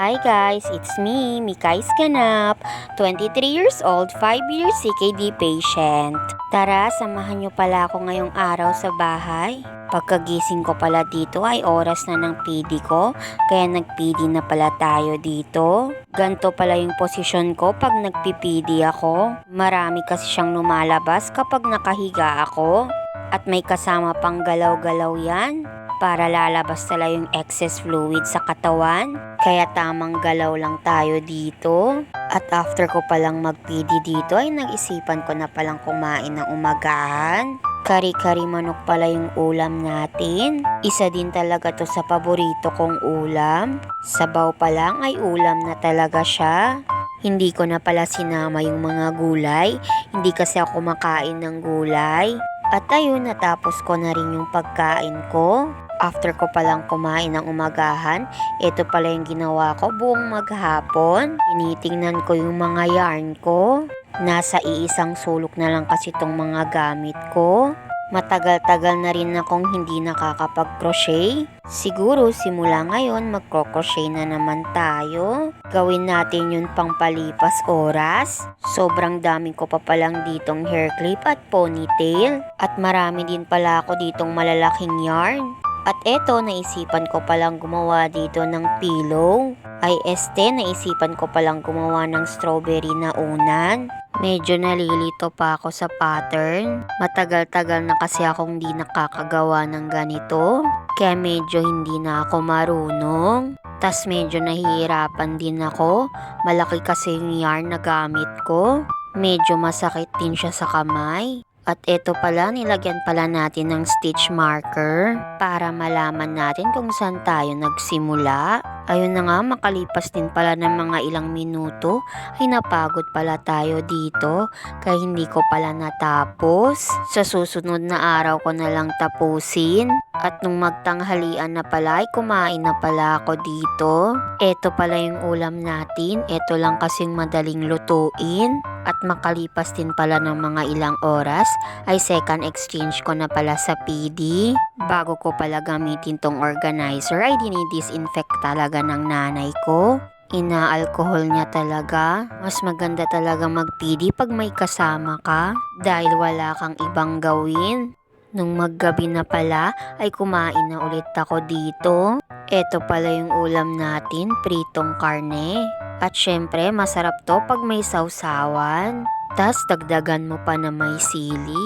Hi guys, it's me, Mikay Scanap, 23 years old, 5 years CKD patient. Tara, samahan niyo pala ako ngayong araw sa bahay. Pagkagising ko pala dito ay oras na ng PD ko, kaya nag-PD na pala tayo dito. Ganto pala yung posisyon ko pag nagpi-PD ako. Marami kasi siyang lumalabas kapag nakahiga ako. At may kasama pang galaw-galaw yan para lalabas tala yung excess fluid sa katawan. Kaya tamang galaw lang tayo dito. At after ko palang mag-PD dito ay nag-isipan ko na palang kumain ng umagahan. Kari-kari manok pala yung ulam natin. Isa din talaga to sa paborito kong ulam. Sabaw pa lang ay ulam na talaga siya. Hindi ko na pala sinama yung mga gulay. Hindi kasi ako makain ng gulay. At ayun, natapos ko na rin yung pagkain ko. After ko palang kumain ng umagahan, ito pala yung ginawa ko buong maghapon. Tinitingnan ko yung mga yarn ko. Nasa iisang sulok na lang kasi tong mga gamit ko. Matagal-tagal na rin akong hindi nakakapag-crochet. Siguro simula ngayon magko-crochet na naman tayo. Gawin natin yun pang palipas oras. Sobrang dami ko pa palang ditong hair clip at ponytail. At marami din pala ako ditong malalaking yarn. At eto, naisipan ko palang gumawa dito ng pillow. Ay naisipan ko palang gumawa ng strawberry na unan. Medyo nalilito pa ako sa pattern. Matagal-tagal na kasi akong di nakakagawa ng ganito. Kaya medyo hindi na ako marunong. Tas medyo nahihirapan din ako. Malaki kasi yung yarn na gamit ko. Medyo masakit din siya sa kamay. At eto pala, nilagyan pala natin ng stitch marker para malaman natin kung saan tayo nagsimula. Ayun na nga, makalipas din pala ng mga ilang minuto ay napagod pala tayo dito kaya hindi ko pala natapos. Sa susunod na araw ko na lang tapusin. At nung magtanghalian na pala ay kumain na pala ako dito. Eto pala yung ulam natin. Eto lang kasing madaling lutuin. At makalipas din pala ng mga ilang oras ay second exchange ko na pala sa PD. Bago ko pala gamitin tong organizer ay dinidisinfect talaga ng nanay ko. Ina-alcohol niya talaga. Mas maganda talaga mag-PD pag may kasama ka dahil wala kang ibang gawin. Nung maggabi na pala ay kumain na ulit ako dito. Eto pala yung ulam natin, pritong karne. At syempre, masarap to pag may sausawan. Tas dagdagan mo pa na may sili.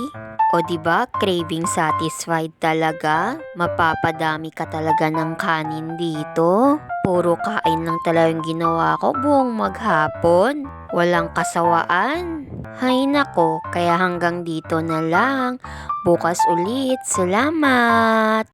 O diba, craving satisfied talaga. Mapapadami ka talaga ng kanin dito. Puro kain lang talaga yung ginawa ko buong maghapon. Walang kasawaan. Hay nako, kaya hanggang dito na lang. Bukas ulit. Salamat!